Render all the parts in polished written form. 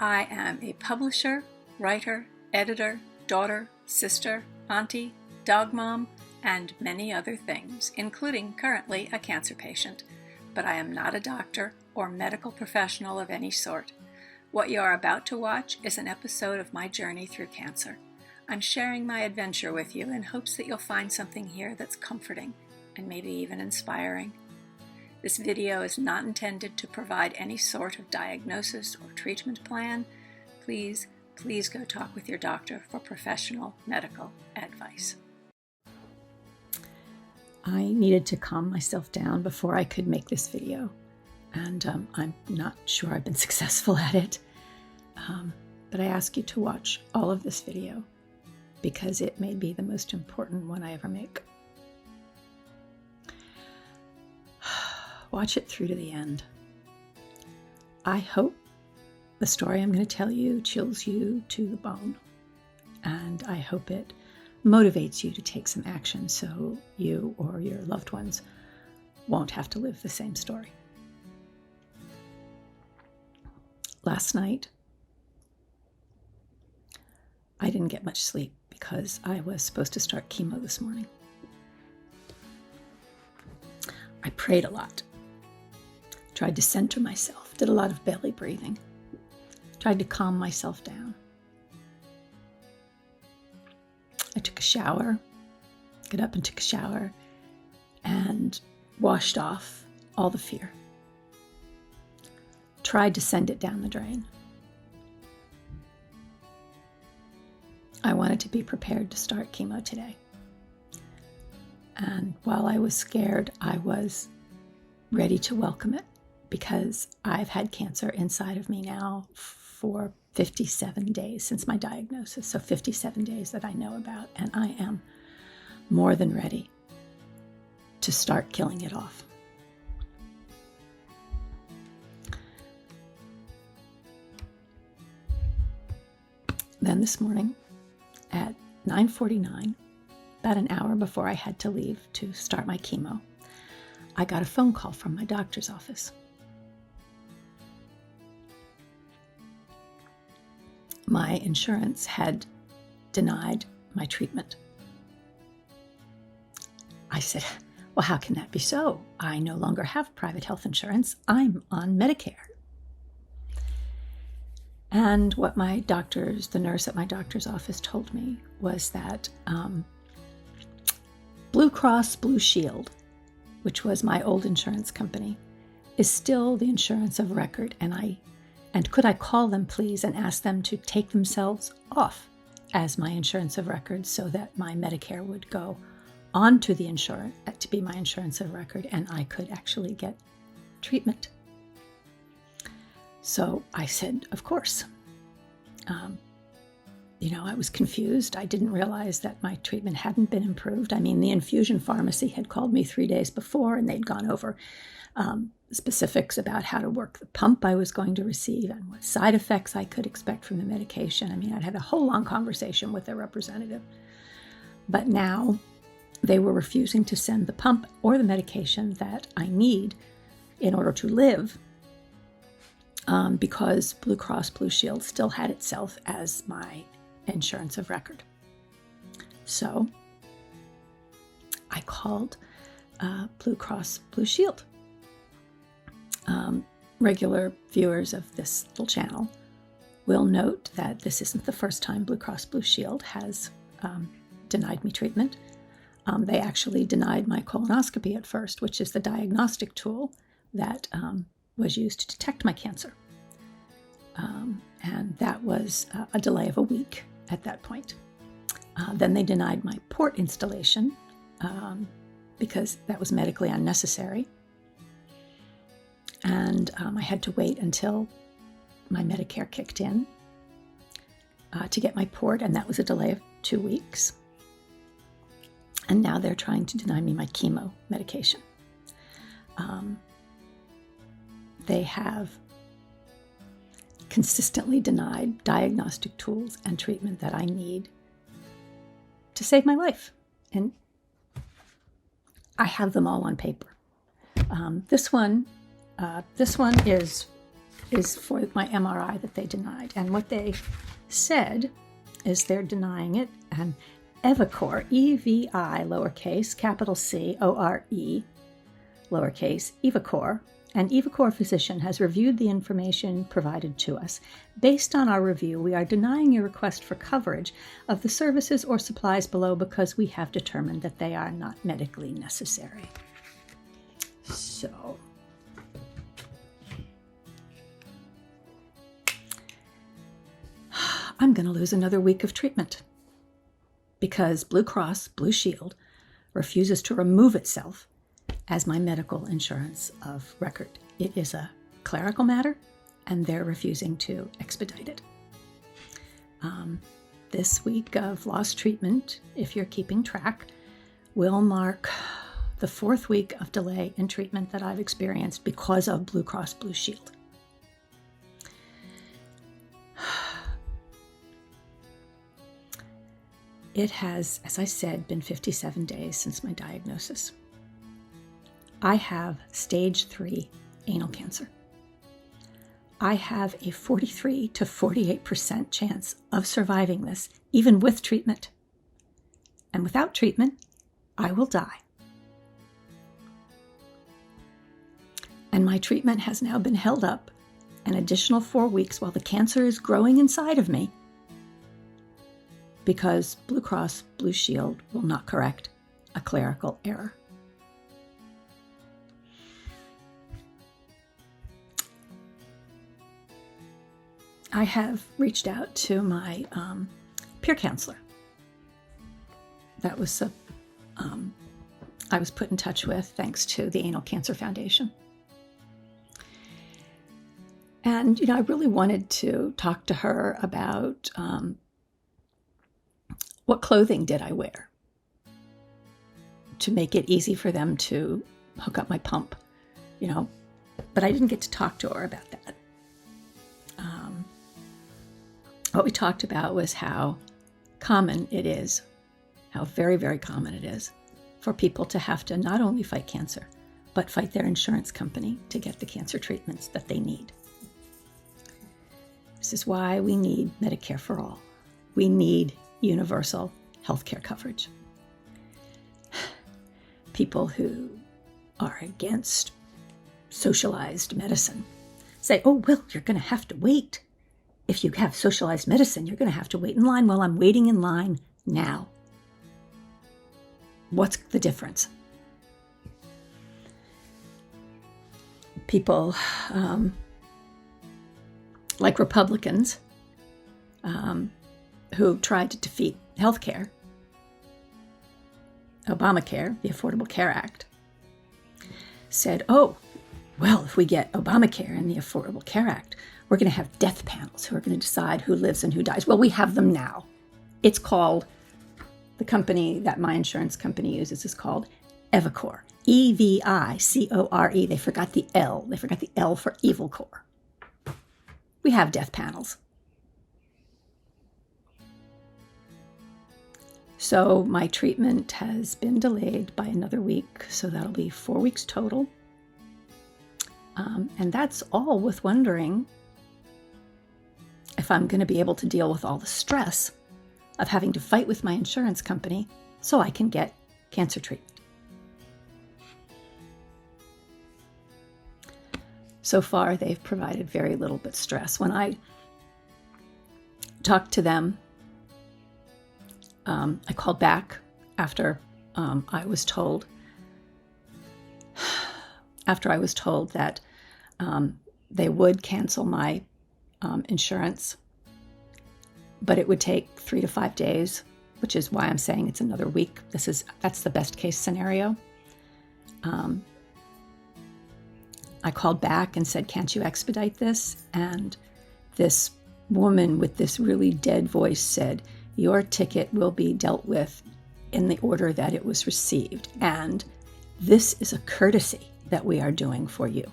I am a publisher, writer, editor, daughter, sister, auntie, dog mom, and many other things, including currently a cancer patient. But I am not a doctor or medical professional of any sort. What you are about to watch is an episode of my journey through cancer. I'm sharing my adventure with you in hopes that you'll find something here that's comforting and maybe even inspiring. This video is not intended to provide any sort of diagnosis or treatment plan. Please go talk with your doctor for professional medical advice. I needed to calm myself down before I could make this video, and I'm not sure I've been successful at it, but I ask you to watch all of this video because it may be the most important one I ever make. Watch it through to the end. I hope the story I'm going to tell you chills you to the bone, and I hope it motivates you to take some action so you or your loved ones won't have to live the same story. Last night, I didn't get much sleep because I was supposed to start chemo this morning. I prayed a lot. Tried to center myself, did a lot of belly breathing, tried to calm myself down. I took a shower, got up and took a shower, and washed off all the fear. Tried to send it down the drain. I wanted to be prepared to start chemo today. And while I was scared, I was ready to welcome it, because I've had cancer inside of me now for 57 days since my diagnosis. So 57 days that I know about, and I am more than ready to start killing it off. Then this morning at 9:49, about an hour before I had to leave to start my chemo, I got a phone call from my doctor's office. My insurance had denied my treatment. I said, well, how can that be so? I no longer have private health insurance. I'm on Medicare. And what the nurse at my doctor's office told me was that Blue Cross Blue Shield, which was my old insurance company, is still the insurance of record, and could I call them, please, and ask them to take themselves off as my insurance of record so that my Medicare would go on to the insurance to be my insurance of record, and I could actually get treatment. So I said, of course. I was confused. I didn't realize that my treatment hadn't been improved. I mean, the infusion pharmacy had called me 3 days before, and they'd gone over specifics about how to work the pump I was going to receive and what side effects I could expect from the medication. I mean, I'd had a whole long conversation with their representative. But now they were refusing to send the pump or the medication that I need in order to live, because Blue Cross Blue Shield still had itself as my insurance of record. So I called Blue Cross Blue Shield. Regular viewers of this little channel will note that this isn't the first time Blue Cross Blue Shield has denied me treatment. They actually denied my colonoscopy at first, which is the diagnostic tool that was used to detect my cancer. And that was a delay of a week at that point. Then they denied my port installation because that was medically unnecessary. And I had to wait until my Medicare kicked in to get my port, and that was a delay of 2 weeks. And now they're trying to deny me my chemo medication. They have consistently denied diagnostic tools and treatment that I need to save my life. And I have them all on paper. This one is is for my MRI that they denied. And what they said is they're denying it. And Evicor, E-V-I, lowercase, capital C-O-R-E, lowercase, Evicor, an Evicor physician has reviewed the information provided to us. Based on our review, we are denying your request for coverage of the services or supplies below because we have determined that they are not medically necessary. So, I'm going to lose another week of treatment because Blue Cross Blue Shield refuses to remove itself as my medical insurance of record. It is a clerical matter, and they're refusing to expedite it. This week of lost treatment, if you're keeping track, will mark the 4th week of delay in treatment that I've experienced because of Blue Cross Blue Shield. It has, as I said, been 57 days since my diagnosis. I have stage 3 anal cancer. I have a 43 to 48% chance of surviving this, even with treatment. And without treatment, I will die. And my treatment has now been held up an additional 4 weeks while the cancer is growing inside of me because Blue Cross Blue Shield will not correct a clerical error. I have reached out to my peer counselor. That was I was put in touch with thanks to the Anal Cancer Foundation. And, I really wanted to talk to her about what clothing did I wear to make it easy for them to hook up my pump, but I didn't get to talk to her about that. What we talked about was how common it is, how very, very common it is for people to have to not only fight cancer, but fight their insurance company to get the cancer treatments that they need. This is why we need Medicare for all. We need universal health care coverage. People who are against socialized medicine say, oh, well, you're going to have to wait. If you have socialized medicine, you're going to have to wait in line. Well, I'm waiting in line now. What's the difference? People like Republicans who tried to defeat health care, Obamacare, the Affordable Care Act, said, oh, well, if we get Obamacare and the Affordable Care Act, we're going to have death panels who are going to decide who lives and who dies. Well, we have them now. It's called, the company that my insurance company uses is called Evicor, E-V-I-C-O-R-E. They forgot the L. They forgot the L for Evil Core. We have death panels. So my treatment has been delayed by another week, so that'll be 4 weeks total. And that's all with wondering if I'm going to be able to deal with all the stress of having to fight with my insurance company so I can get cancer treatment. So far, they've provided very little but stress. When I talked to them, I called back after I was told that they would cancel my insurance, but it would take 3 to 5 days, which is why I'm saying it's another week. That's the best case scenario. I called back and said, can't you expedite this? And this woman with this really dead voice said, your ticket will be dealt with in the order that it was received. And this is a courtesy that we are doing for you.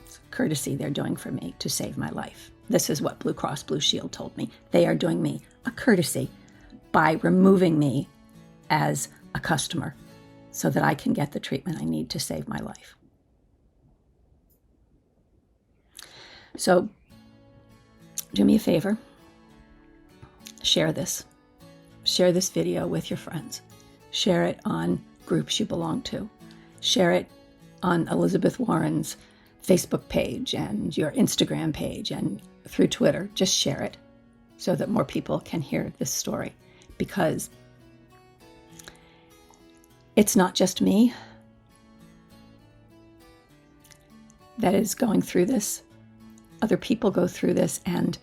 It's a courtesy they're doing for me to save my life. This is what Blue Cross Blue Shield told me. They are doing me a courtesy by removing me as a customer so that I can get the treatment I need to save my life. So do me a favor, share this. Share this video with your friends. Share it on groups you belong to. Share it on Elizabeth Warren's Facebook page and your Instagram page and through Twitter. Just share it so that more people can hear this story, because it's not just me that is going through this. Other people go through this, and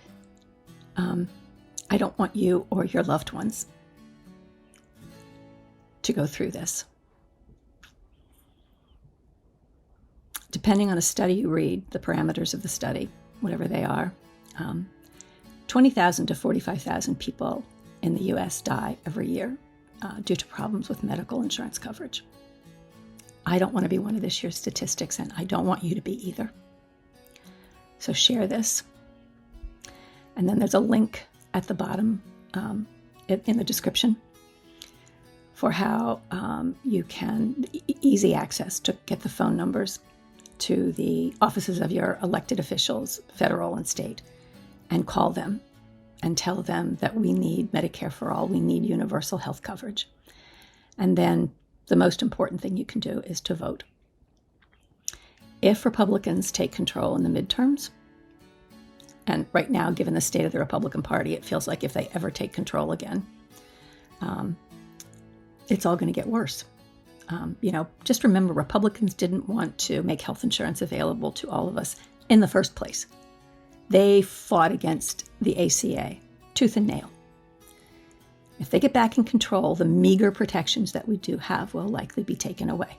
I don't want you or your loved ones to go through this. Depending on a study you read, the parameters of the study, whatever they are, 20,000 to 45,000 people in the US die every year due to problems with medical insurance coverage. I don't want to be one of this year's statistics, and I don't want you to be either. So share this. And then there's a link at the bottom in the description for how you can easy access to get the phone numbers to the offices of your elected officials, federal and state, and call them and tell them that we need Medicare for all, we need universal health coverage. And then the most important thing you can do is to vote. If Republicans take control in the midterms, and right now, given the state of the Republican Party, it feels like if they ever take control again, it's all going to get worse. Just remember, Republicans didn't want to make health insurance available to all of us in the first place. They fought against the ACA, tooth and nail. If they get back in control, the meager protections that we do have will likely be taken away.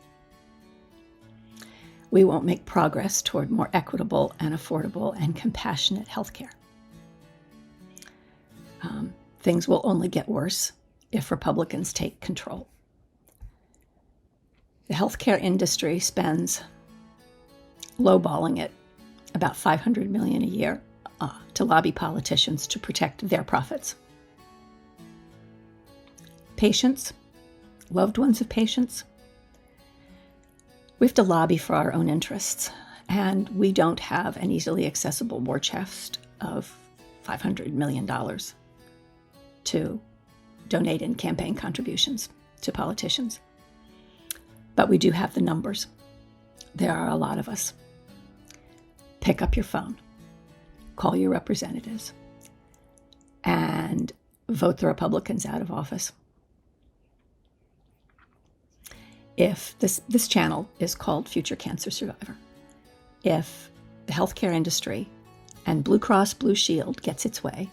We won't make progress toward more equitable and affordable and compassionate health care. Things will only get worse if Republicans take control. The healthcare industry spends, lowballing it, about $500 million a year to lobby politicians to protect their profits. Patients, loved ones of patients, we have to lobby for our own interests, and we don't have an easily accessible war chest of $500 million to donate in campaign contributions to politicians. But we do have the numbers. There are a lot of us. Pick up your phone, call your representatives, and vote the Republicans out of office. If this channel is called Future Cancer Survivor, if the healthcare industry and Blue Cross Blue Shield gets its way,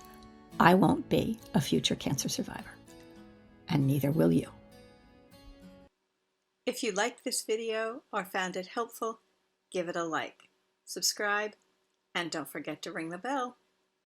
I won't be a future cancer survivor, and neither will you. If you liked this video or found it helpful, give it a like, subscribe, and don't forget to ring the bell.